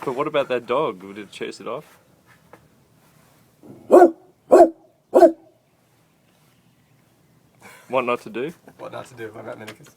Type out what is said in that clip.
But what about that dog? Would it chase it off? What not to do? What not to do? What about Minicus?